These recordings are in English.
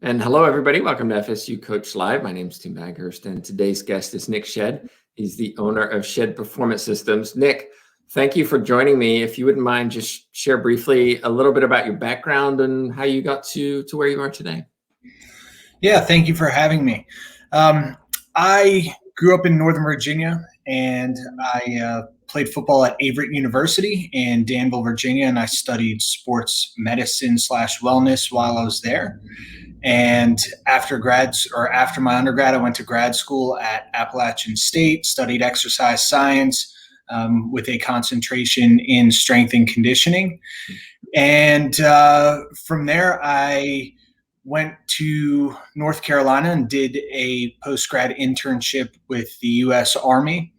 And hello, everybody. Welcome to FSU Coach Live. My name is Tim Baghurst, and today's guest is Nick Shed. He's the owner of Shed Performance Systems. Nick, thank you for joining me. If you wouldn't mind, just share briefly a little bit about your background and how you got to where you are today. Yeah, thank you for having me. I grew up in Northern Virginia, and I played football at Averett University in Danville, Virginia, and I studied sports medicine / wellness while I was there. And after my undergrad, I went to grad school at Appalachian State, studied exercise science with a concentration in strength and conditioning. And from there, I went to North Carolina and did a post-grad internship with the U.S. Army.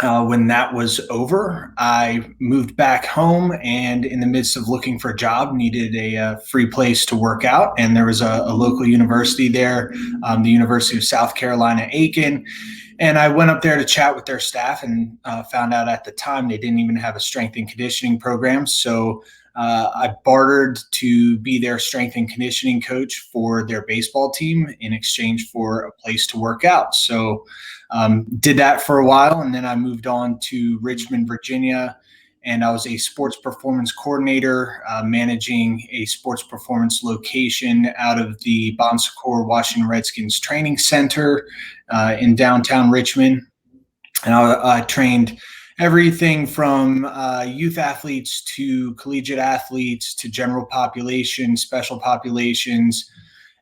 When that was over, I moved back home, and in the midst of looking for a job, needed a free place to work out. And there was a local university there, the University of South Carolina, Aiken. And I went up there to chat with their staff and found out at the time they didn't even have a strength and conditioning program. So I bartered to be their strength and conditioning coach for their baseball team in exchange for a place to work out. So did that for a while, and then I moved on to Richmond, Virginia, and I was a sports performance coordinator, managing a sports performance location out of the Bon Secours Washington Redskins Training Center in downtown Richmond. And I trained everything from youth athletes to collegiate athletes to general population, special populations.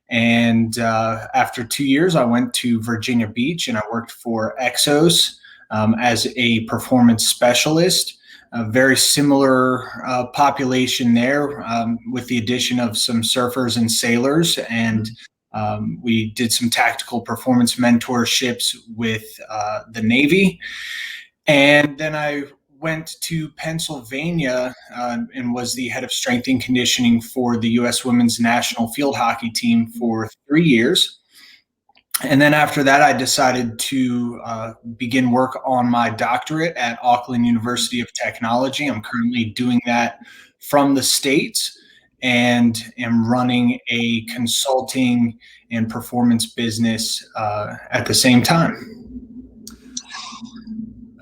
And after 2 years, I went to Virginia Beach and I worked for Exos as a performance specialist. A very similar population there with the addition of some surfers and sailors. And we did some tactical performance mentorships with the Navy. And then I went to Pennsylvania and was the head of strength and conditioning for the U.S. Women's National Field Hockey Team for 3 years. And then after that, I decided to begin work on my doctorate at Auckland University of Technology. I'm currently doing that from the States and am running a consulting and performance business at the same time.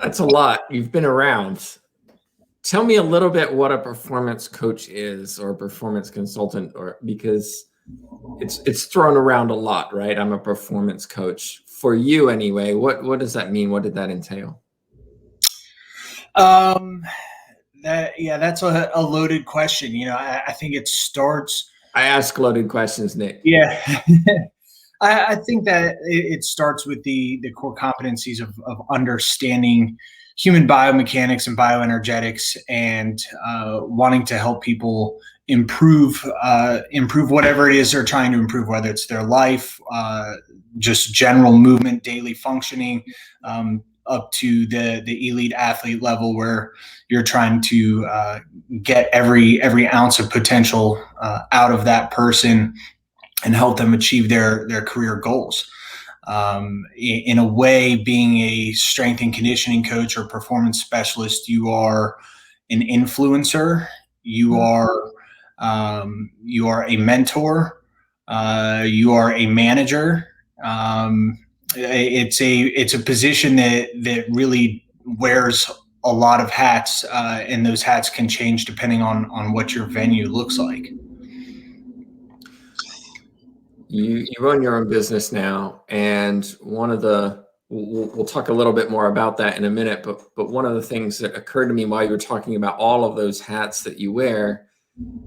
That's a lot. You've been around. Tell me a little bit what a performance coach is, or a performance consultant, or because it's thrown around a lot, right? I'm a performance coach. For you anyway, what does that mean? What did that entail? That's a loaded question. You know, I think it starts. I ask loaded questions, Nick. Yeah. I think that it starts with the core competencies of understanding human biomechanics and bioenergetics, and wanting to help people improve whatever it is they're trying to improve, whether it's their life, just general movement, daily functioning, up to the elite athlete level where you're trying to get every ounce of potential out of that person and help them achieve their career goals. In a way, being a strength and conditioning coach or performance specialist, you are an influencer. You are a mentor. You are a manager. It's a position that really wears a lot of hats, and those hats can change depending on what your venue looks like. You run your own business now, and we'll talk a little bit more about that in a minute, but one of the things that occurred to me while you were talking about all of those hats that you wear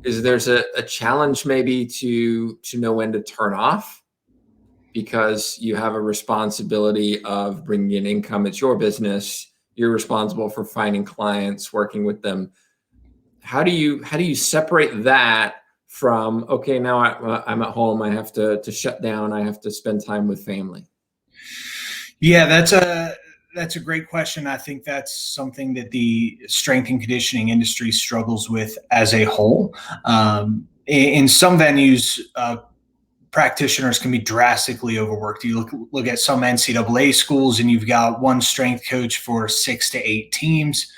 is there's a challenge maybe to know when to turn off, because you have a responsibility of bringing in income. It's your business. You're responsible for finding clients, working with them. How do you separate that from, okay, now I'm at home, I have to shut down, I have to spend time with family? Yeah, that's a great question. I think that's something that the strength and conditioning industry struggles with as a whole. In some venues, practitioners can be drastically overworked. You look at some NCAA schools, and you've got one strength coach for 6 to 8 teams.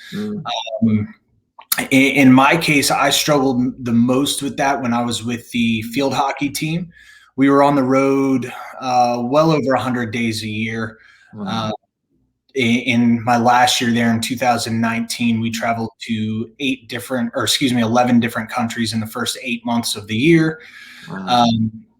In my case, I struggled the most with that when I was with the field hockey team, we were on the road well over 100 days a year. Wow. In my last year there in 2019, we traveled to 11 different countries in the first 8 months of the year. Wow.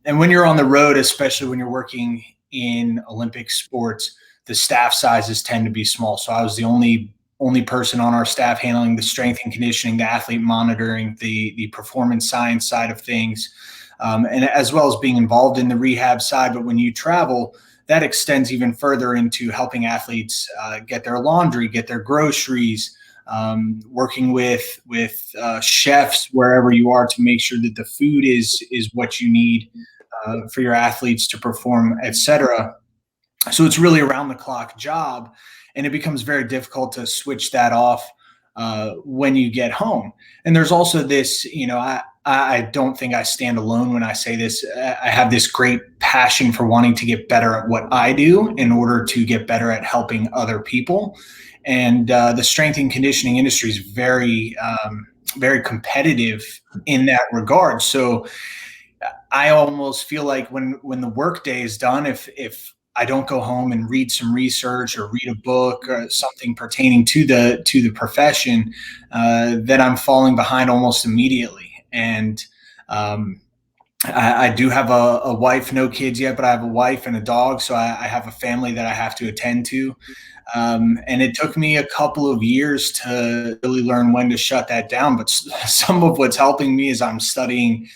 And when you're on the road, especially when you're working in Olympic sports, the staff sizes tend to be small. So I was the only person on our staff handling the strength and conditioning, the athlete monitoring, the performance science side of things, and as well as being involved in the rehab side. But when you travel, that extends even further into helping athletes get their laundry, get their groceries, working with chefs wherever you are to make sure that the food is what you need for your athletes to perform, etc. So it's really around the clock job, and it becomes very difficult to switch that off when you get home. And there's also this, I don't think I stand alone when I say this. I have this great passion for wanting to get better at what I do in order to get better at helping other people. And the strength and conditioning industry is very, very competitive in that regard. So I almost feel like when the workday is done, if I don't go home and read some research or read a book or something pertaining to the profession, then I'm falling behind almost immediately. And I do have a wife, no kids yet, but I have a wife and a dog, so I have a family that I have to attend to. And it took me a couple of years to really learn when to shut that down. But some of what's helping me is I'm studying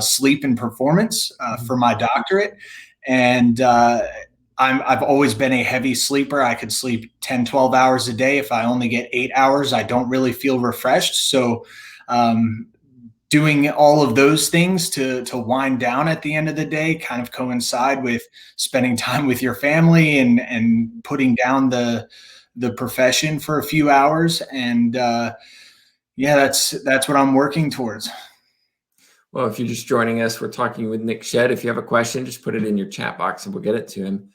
sleep and performance for my doctorate. And I've always been a heavy sleeper. I could sleep 10, 12 hours a day. If I only get 8 hours, I don't really feel refreshed. So doing all of those things to wind down at the end of the day kind of coincide with spending time with your family and putting down the profession for a few hours. And that's what I'm working towards. Well, if you're just joining us, we're talking with Nick Shedd. If you have a question, just put it in your chat box and we'll get it to him.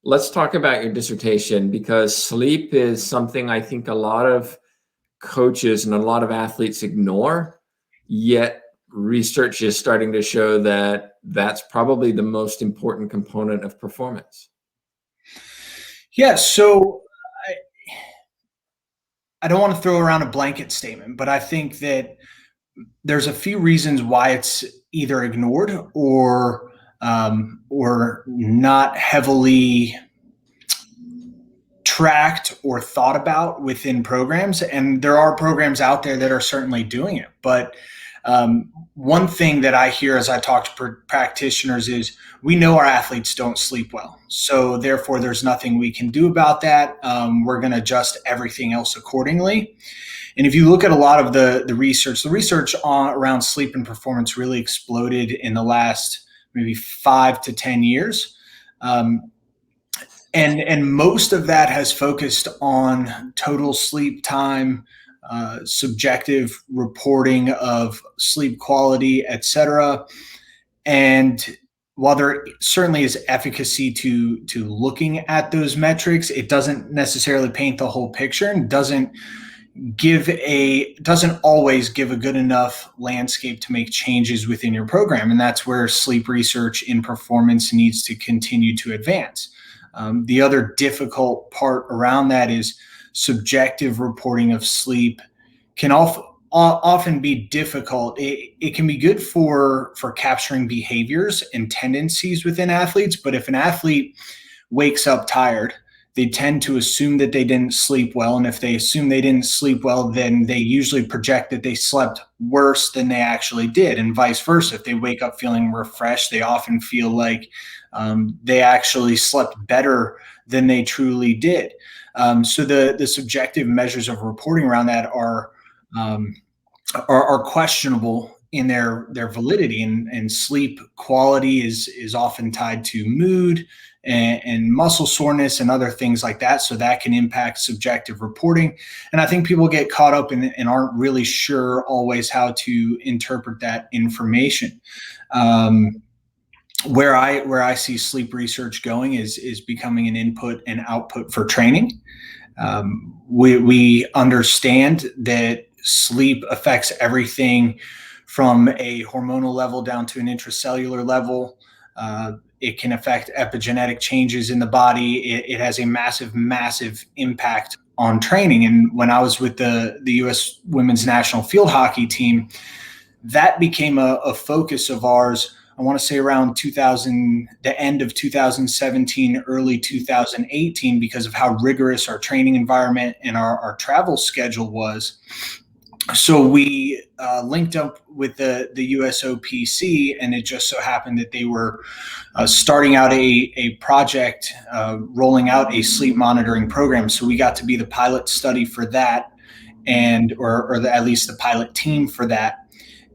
Let's talk about your dissertation, because sleep is something I think a lot of coaches and a lot of athletes ignore, yet research is starting to show that that's probably the most important component of performance. Yeah, so I don't want to throw around a blanket statement, but I think that there's a few reasons why it's either ignored or not heavily tracked or thought about within programs. And there are programs out there that are certainly doing it. But one thing that I hear as I talk to practitioners is we know our athletes don't sleep well. So therefore, there's nothing we can do about that. We're going to adjust everything else accordingly. And if you look at a lot of the research around sleep and performance really exploded in the last maybe 5 to 10 years. And most of that has focused on total sleep time, subjective reporting of sleep quality, et cetera. And while there certainly is efficacy to looking at those metrics, it doesn't necessarily paint the whole picture and doesn't always give a good enough landscape to make changes within your program. And that's where sleep research in performance needs to continue to advance. The other difficult part around that is subjective reporting of sleep can often be difficult. It can be good for capturing behaviors and tendencies within athletes, but if an athlete wakes up tired, they tend to assume that they didn't sleep well. And if they assume they didn't sleep well, then they usually project that they slept worse than they actually did, and vice versa. If they wake up feeling refreshed, they often feel like they actually slept better than they truly did. So the subjective measures of reporting around that are questionable in their validity, and sleep quality is often tied to mood and muscle soreness and other things like that. So that can impact subjective reporting. And I think people get caught up and aren't really sure always how to interpret that information. Where I see sleep research going is becoming an input and output for training. We understand that sleep affects everything from a hormonal level down to an intracellular level. It can affect epigenetic changes in the body. It has a massive, massive impact on training. And when I was with the U.S. women's national field hockey team, that became a focus of ours. I want to say around 2000, the end of 2017, early 2018, because of how rigorous our training environment and our travel schedule was. So we linked up with the USOPC, and it just so happened that they were starting out a project, rolling out a sleep monitoring program. So we got to be the pilot study for that, or at least the pilot team for that,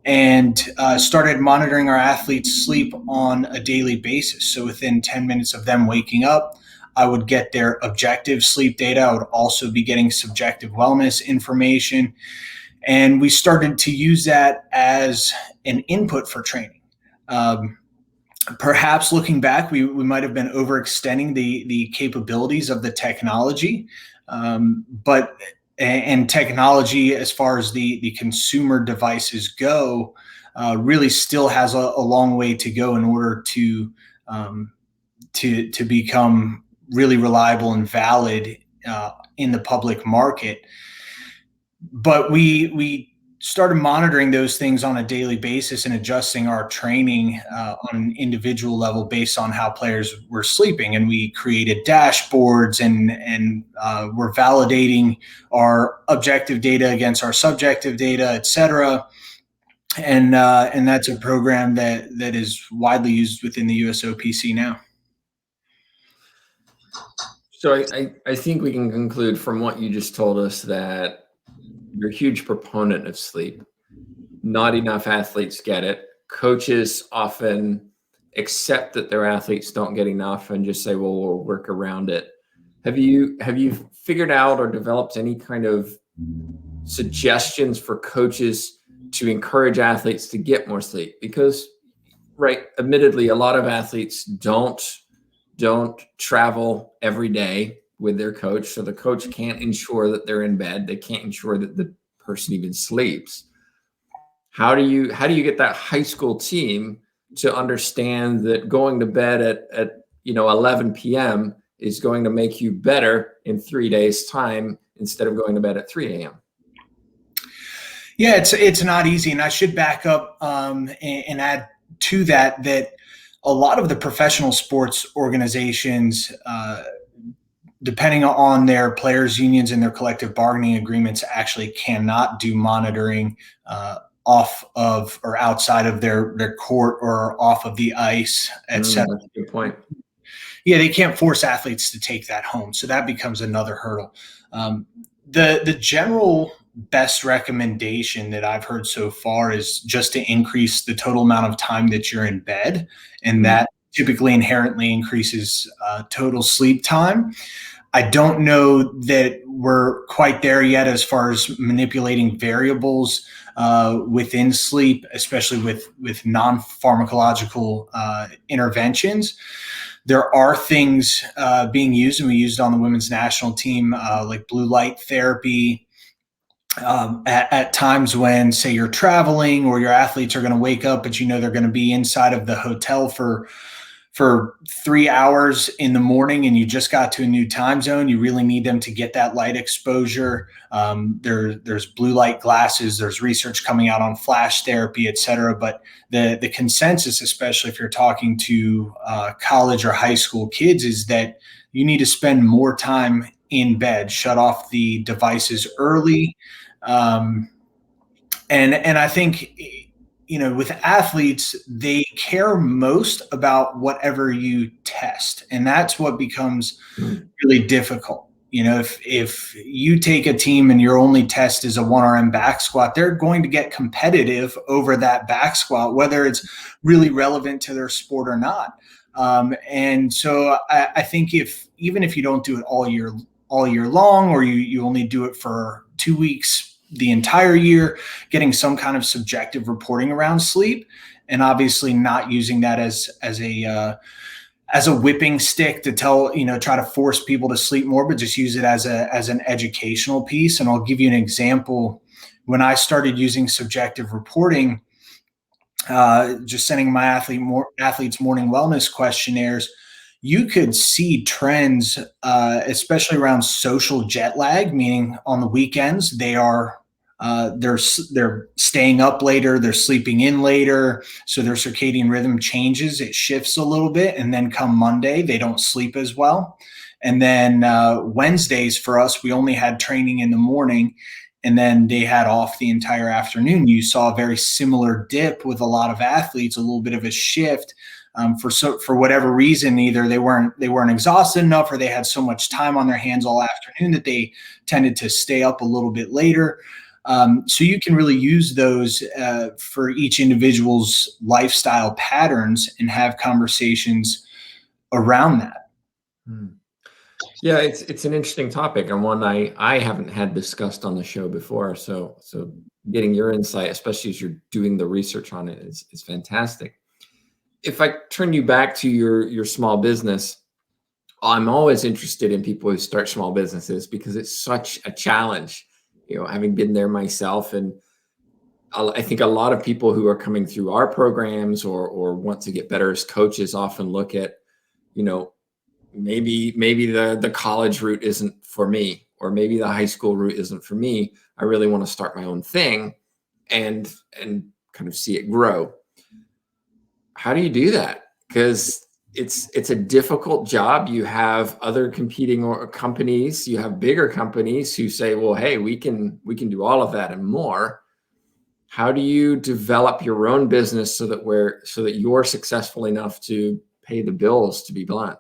and started monitoring our athletes' sleep on a daily basis. So within 10 minutes of them waking up, I would get their objective sleep data. I would also be getting subjective wellness information. And we started to use that as an input for training. Perhaps looking back, we might have been overextending the capabilities of the technology, and technology, as far as the consumer devices go, really still has a long way to go in order to become really reliable and valid in the public market. But we started monitoring those things on a daily basis and adjusting our training on an individual level based on how players were sleeping. And we created dashboards and we're validating our objective data against our subjective data, et cetera. And that's a program that is widely used within the USOPC now. So I think we can conclude from what you just told us that you're a huge proponent of sleep. Not enough athletes get it. Coaches often accept that their athletes don't get enough and just say, well, we'll work around it. Have you figured out or developed any kind of suggestions for coaches to encourage athletes to get more sleep? Because, right, admittedly, a lot of athletes don't travel every day with their coach. So the coach can't ensure that they're in bed. They can't ensure that the person even sleeps. How do you get that high school team to understand that going to bed at 11 p.m. is going to make you better in 3 days' time instead of going to bed at 3 a.m.? Yeah, it's not easy. And I should back up and add to that a lot of the professional sports organizations, depending on their players' unions and their collective bargaining agreements, actually cannot do monitoring off of or outside of their court or off of the ice, et cetera. That's a good point. Yeah, they can't force athletes to take that home. So that becomes another hurdle. The general best recommendation that I've heard so far is just to increase the total amount of time that you're in bed, and that typically inherently increases total sleep time. I don't know that we're quite there yet as far as manipulating variables within sleep, especially with non-pharmacological interventions. There are things being used, and we used on the women's national team, like blue light therapy, at times when, say, you're traveling or your athletes are going to wake up, but they're going to be inside of the hotel for 3 hours in the morning, and you just got to a new time zone. You really need them to get that light exposure. There's blue light glasses. There's research coming out on flash therapy, et cetera. But the consensus, especially if you're talking to college or high school kids, is that you need to spend more time in bed, shut off the devices early. And I think, with athletes, they care most about whatever you test. And that's what becomes really difficult. If you take a team and your only test is a 1RM back squat, they're going to get competitive over that back squat, whether it's really relevant to their sport or not. And so I think even if you don't do it all year long, or you only do it for 2 weeks the entire year, getting some kind of subjective reporting around sleep, and obviously not using that as a whipping stick to try to force people to sleep more, but just use it as an educational piece. And I'll give you an example. When I started using subjective reporting, just sending my athletes morning wellness questionnaires, you could see trends, especially around social jet lag, meaning on the weekends they're staying up later, they're sleeping in later, so their circadian rhythm changes, it shifts a little bit, and then come Monday they don't sleep as well. And then Wednesdays for us, we only had training in the morning, and then they had off the entire afternoon. You saw a very similar dip with a lot of athletes, a little bit of a shift. For whatever reason, either they weren't exhausted enough, or they had so much time on their hands all afternoon that they tended to stay up a little bit later. So you can really use those for each individual's lifestyle patterns and have conversations around that. Hmm. Yeah, it's an interesting topic and one I haven't had discussed on the show before. So getting your insight, especially as you're doing the research on it, is fantastic. If I turn you back to your small business, I'm always interested in people who start small businesses because it's such a challenge. Having been there myself, and I think a lot of people who are coming through our programs or want to get better as coaches often look at, you know, maybe the college route isn't for me, or maybe the high school route isn't for me. I really want to start my own thing and kind of see it grow. How do you do that? Because it's a difficult job. You have other competing companies, you have bigger companies who say, well, hey, we can do all of that and more. How do you develop your own business so that you're successful enough to pay the bills, to be blunt?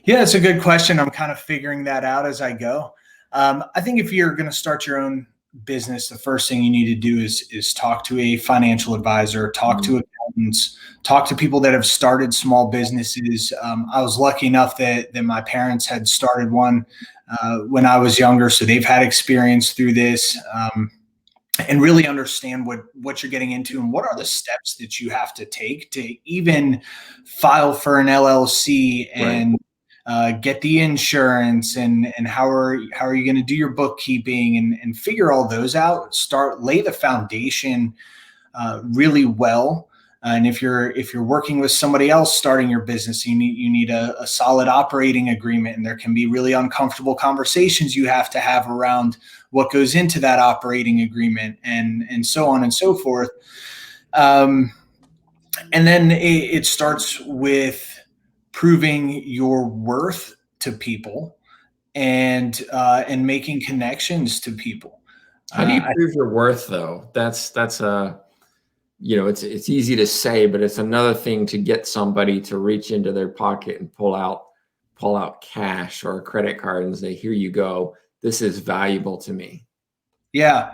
Yeah, it's a good question. I'm kind of figuring that out as I go. I think if you're going to start your own business, the first thing you need to do is talk to a financial advisor, talk to accountants, talk to people that have started small businesses. I was lucky enough that my parents had started one when I was younger, so they've had experience through this. And really understand what you're getting into and what are the steps that you have to take to even file for an LLC and get the insurance and how are you going to do your bookkeeping and figure all those out. Lay the foundation really well. And if you're working with somebody else starting your business, you need a solid operating agreement, and there can be really uncomfortable conversations you have to have around what goes into that operating agreement and so on and so forth. And then it starts with proving your worth to people and making connections to people. How do you prove your worth, though? That's a it's easy to say, but it's another thing to get somebody to reach into their pocket and pull out cash or a credit card and say, "Here you go. This is valuable to me." Yeah.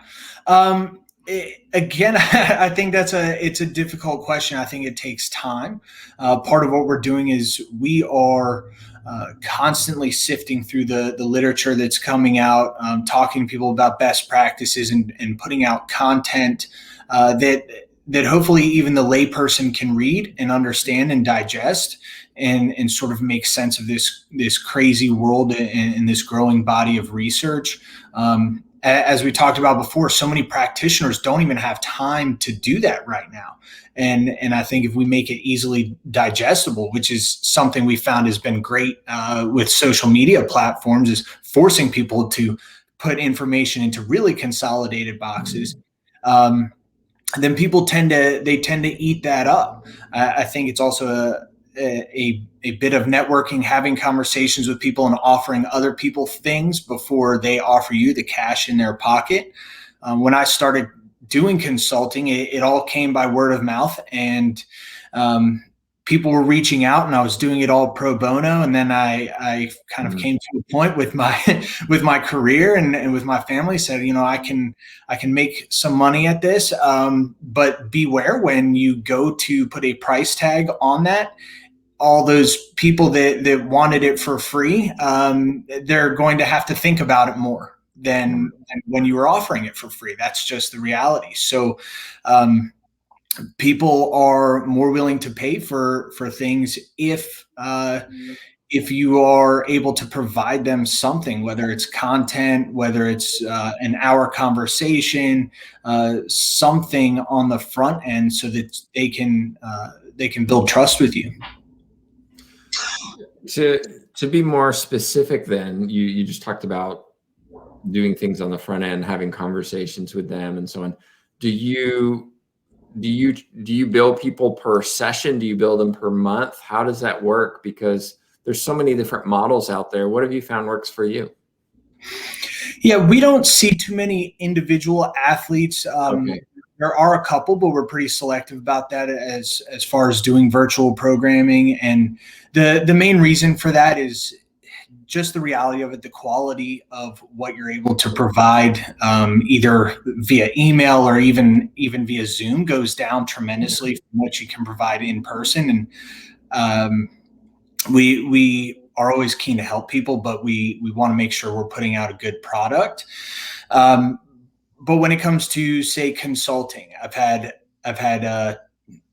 Again, I think it's a difficult question. I think it takes time. Part of what we're doing is we are constantly sifting through the literature that's coming out, talking to people about best practices and putting out content that hopefully even the layperson can read and understand and digest and sort of make sense of this crazy world and this growing body of research. As we talked about before, so many practitioners don't even have time to do that right now. And I think if we make it easily digestible, which is something we found has been great with social media platforms, is forcing people to put information into really consolidated boxes. Then people tend to eat that up. I think it's also a bit of networking, having conversations with people and offering other people things before they offer you the cash in their pocket. When I started doing consulting, it all came by word of mouth, and people were reaching out, and I was doing it all pro bono. And then I kind of came to a point with my career and with my family, said, I can make some money at this, but beware when you go to put a price tag on that. All those people that wanted it for free, they're going to have to think about it more than when you were offering it for free. That's just the reality. So people are more willing to pay for things if if you are able to provide them something, whether it's content, whether it's an hour conversation, something on the front end, so that they can build trust with you. To be more specific, then you just talked about doing things on the front end, having conversations with them, and so on. Do you bill people per session? Do you bill them per month? How does that work? Because there's so many different models out there. What have you found works for you? Yeah, we don't see too many individual athletes. Okay. There are a couple, but we're pretty selective about that as far as doing virtual programming. And the main reason for that is just the reality of it, the quality of what you're able to provide, either via email or even via Zoom, goes down tremendously from what you can provide in person. And we are always keen to help people, but we want to make sure we're putting out a good product. But when it comes to, say, consulting, I've had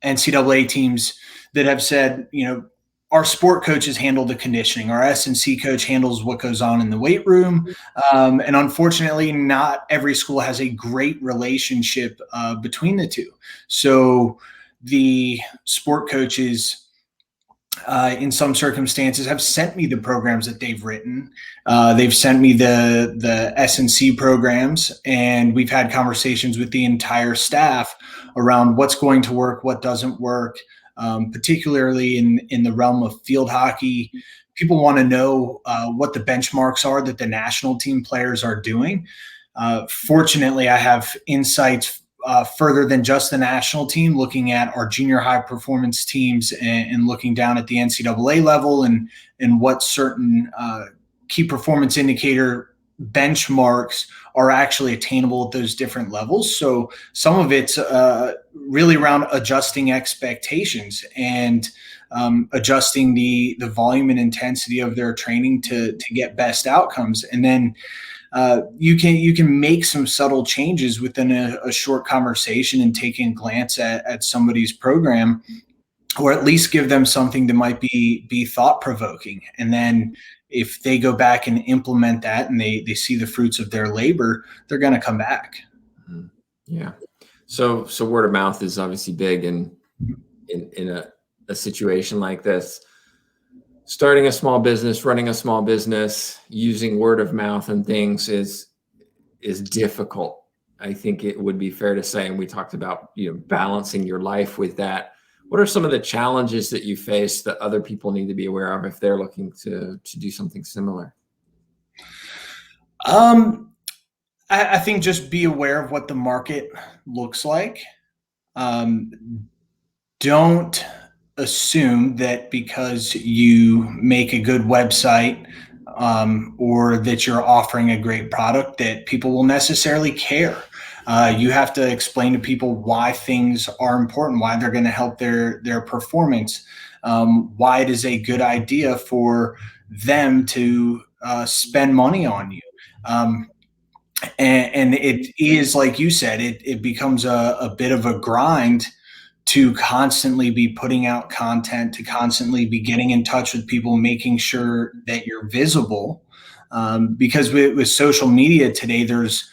NCAA teams that have said, our sport coaches handle the conditioning, our S&C coach handles what goes on in the weight room. And unfortunately, not every school has a great relationship between the two. So the sport coaches, in some circumstances, have sent me the programs that they've written. They've sent me the S&C programs, and we've had conversations with the entire staff around what's going to work, what doesn't work. Particularly in the realm of field hockey, people want to know what the benchmarks are that the national team players are doing. Fortunately, I have insights further than just the national team, looking at our junior high performance teams and looking down at the NCAA level and what certain key performance indicator benchmarks are actually attainable at those different levels. So some of it's really around adjusting expectations and adjusting the volume and intensity of their training to get best outcomes. And then you can make some subtle changes within a short conversation and taking a glance at somebody's program, or at least give them something that might be thought provoking. And then if they go back and implement that and they see the fruits of their labor, they're going to come back. Yeah. So word of mouth is obviously big in a situation like this. Starting a small business, running a small business, using word of mouth and things is difficult. I think it would be fair to say, and we talked about, balancing your life with that. What are some of the challenges that you face that other people need to be aware of if they're looking to do something similar? I think just be aware of what the market looks like. Don't assume that because you make a good website or that you're offering a great product that people will necessarily care. You have to explain to people why things are important, why they're going to help their performance, why it is a good idea for them to spend money on you. And it is, like you said, it becomes a bit of a grind to constantly be putting out content, to constantly be getting in touch with people, making sure that you're visible. Because with social media today, there's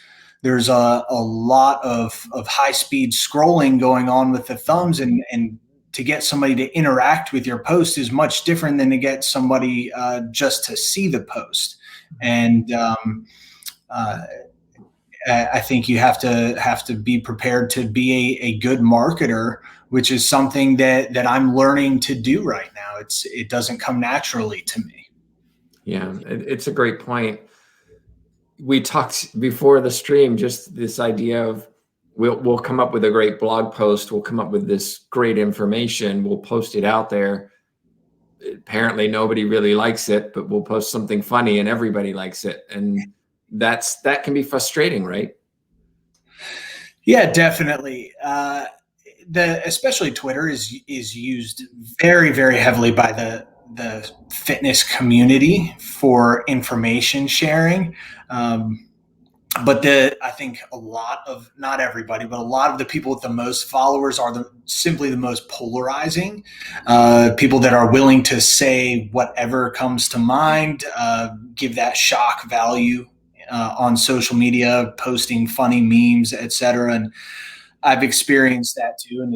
a lot of high speed scrolling going on with the thumbs, and to get somebody to interact with your post is much different than to get somebody just to see the post. And I think you have to be prepared to be a good marketer, which is something that I'm learning to do right now. It doesn't come naturally to me. Yeah, it's a great point. We talked before the stream, just this idea of we'll come up with a great blog post. We'll come up with this great information. We'll post it out there. Apparently nobody really likes it, but we'll post something funny and everybody likes it. And that can be frustrating, right? Yeah, definitely. Especially Twitter is used very, very heavily by the fitness community for information sharing. But I think not everybody, but a lot of the people with the most followers are simply the most polarizing. People that are willing to say whatever comes to mind, give that shock value on social media, posting funny memes, etc. And I've experienced that too. And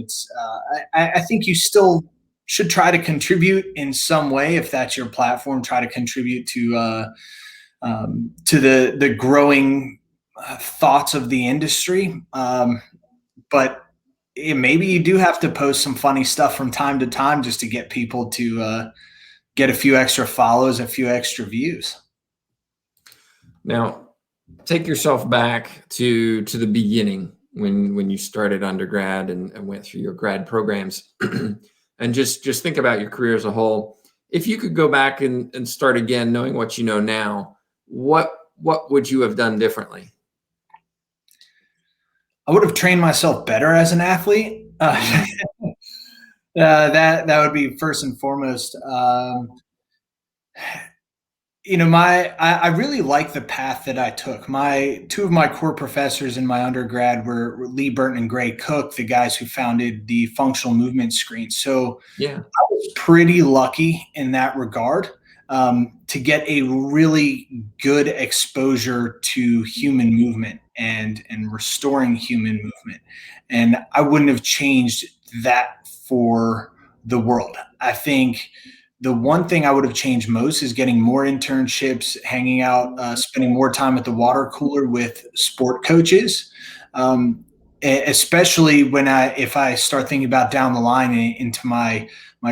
I think you still should try to contribute in some way if that's your platform. Try to contribute to the growing thoughts of the industry. But maybe you do have to post some funny stuff from time to time just to get people to get a few extra follows, a few extra views. Now, take yourself back to the beginning when you started undergrad and went through your grad programs, and just think about your career as a whole. If you could go back and start again, knowing what you know now, what would you have done differently? I would have trained myself better as an athlete. That would be first and foremost. I really like the path that I took. Two of my core professors in my undergrad were Lee Burton and Gray Cook, the guys who founded the functional movement screen. So Yeah, I was pretty lucky in that regard, to get a really good exposure to human movement and restoring human movement. And I wouldn't have changed that for the world. I think the one thing I would have changed most is getting more internships, hanging out, spending more time at the water cooler with sport coaches. Especially if I start thinking about down the line into my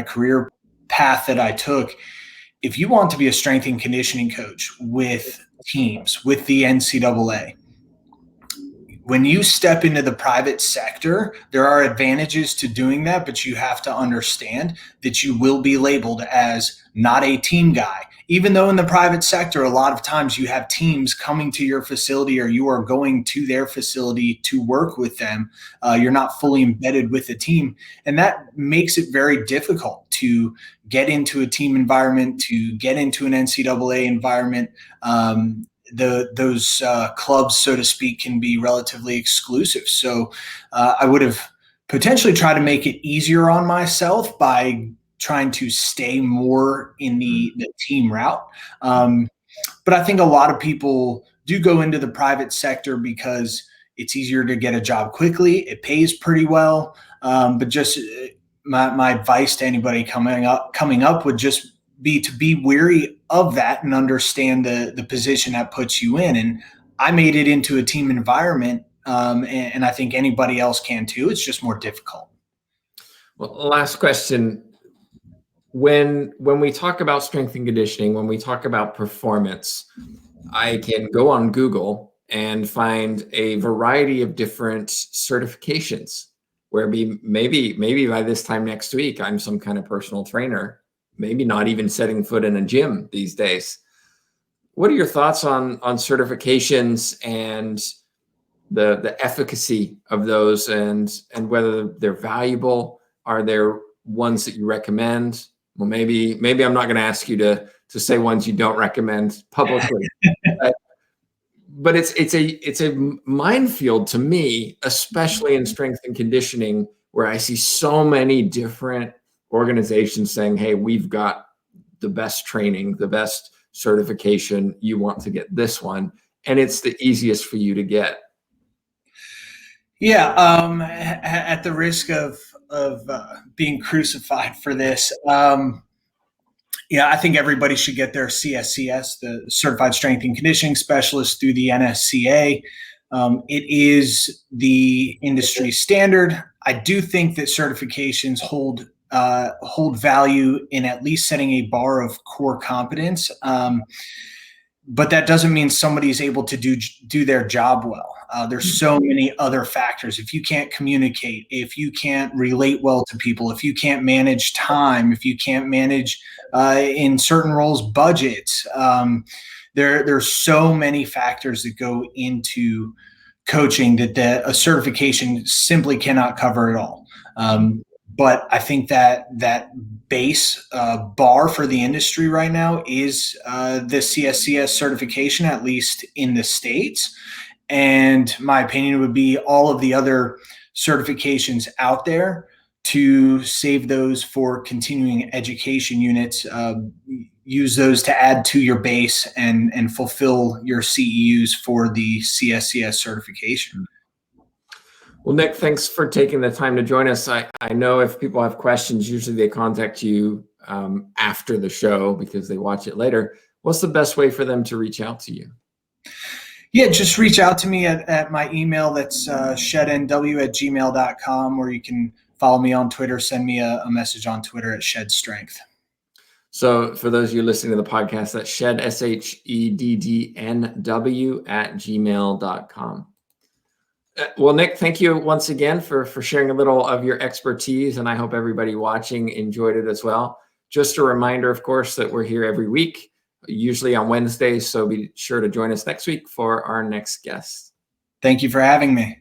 career path that I took. If you want to be a strength and conditioning coach with teams, with the NCAA, when you step into the private sector, there are advantages to doing that, but you have to understand that you will be labeled as not a team guy. Even though in the private sector, a lot of times you have teams coming to your facility or you are going to their facility to work with them. You're not fully embedded with the team. And that makes it very difficult to get into a team environment, to get into an NCAA environment. Those clubs, so to speak, can be relatively exclusive. So I would have potentially tried to make it easier on myself by trying to stay more in the team route. But I think a lot of people do go into the private sector because it's easier to get a job quickly. It pays pretty well. But just my advice to anybody coming up would just be to be wary of that and understand the position that puts you in. And I made it into a team environment, and I think anybody else can too. It's just more difficult. Well, last question. When we talk about strength and conditioning, when we talk about performance, I can go on Google and find a variety of different certifications where maybe by this time next week, I'm some kind of personal trainer, maybe not even setting foot in a gym these days. What are your thoughts on certifications and the efficacy of those and whether they're valuable? Are there ones that you recommend? Well, maybe I'm not going to ask you to say ones you don't recommend publicly, but it's a minefield to me, especially in strength and conditioning, where I see so many different organizations saying, "Hey, we've got the best training, the best certification. You want to get this one, and it's the easiest for you to get." Yeah, at the risk of being crucified for this, I think everybody should get their CSCS, the Certified Strength and Conditioning Specialist, through the NSCA. It is the industry standard. I do think that certifications hold value in at least setting a bar of core competence. But that doesn't mean somebody's able to do their job well. There's so many other factors. If you can't communicate, if you can't relate well to people, if you can't manage time, if you can't manage in certain roles budgets, there's so many factors that go into coaching that a certification simply cannot cover it all. But I think that base bar for the industry right now is the CSCS certification, at least in the States. And my opinion would be all of the other certifications out there, to save those for continuing education units, use those to add to your base and fulfill your CEUs for the CSCS certification. Well, Nick, thanks for taking the time to join us. I know if people have questions, usually they contact you after the show because they watch it later. What's the best way for them to reach out to you? Yeah, just reach out to me at my email. That's sheddnw@gmail.com, or you can follow me on Twitter. Send me a message on Twitter at ShedStrength. So for those of you listening to the podcast, that's shed, SHEDDNW @gmail.com. Well, Nick, thank you once again for sharing a little of your expertise, and I hope everybody watching enjoyed it as well. Just a reminder, of course, that we're here every week, usually on Wednesdays, so be sure to join us next week for our next guest. Thank you for having me.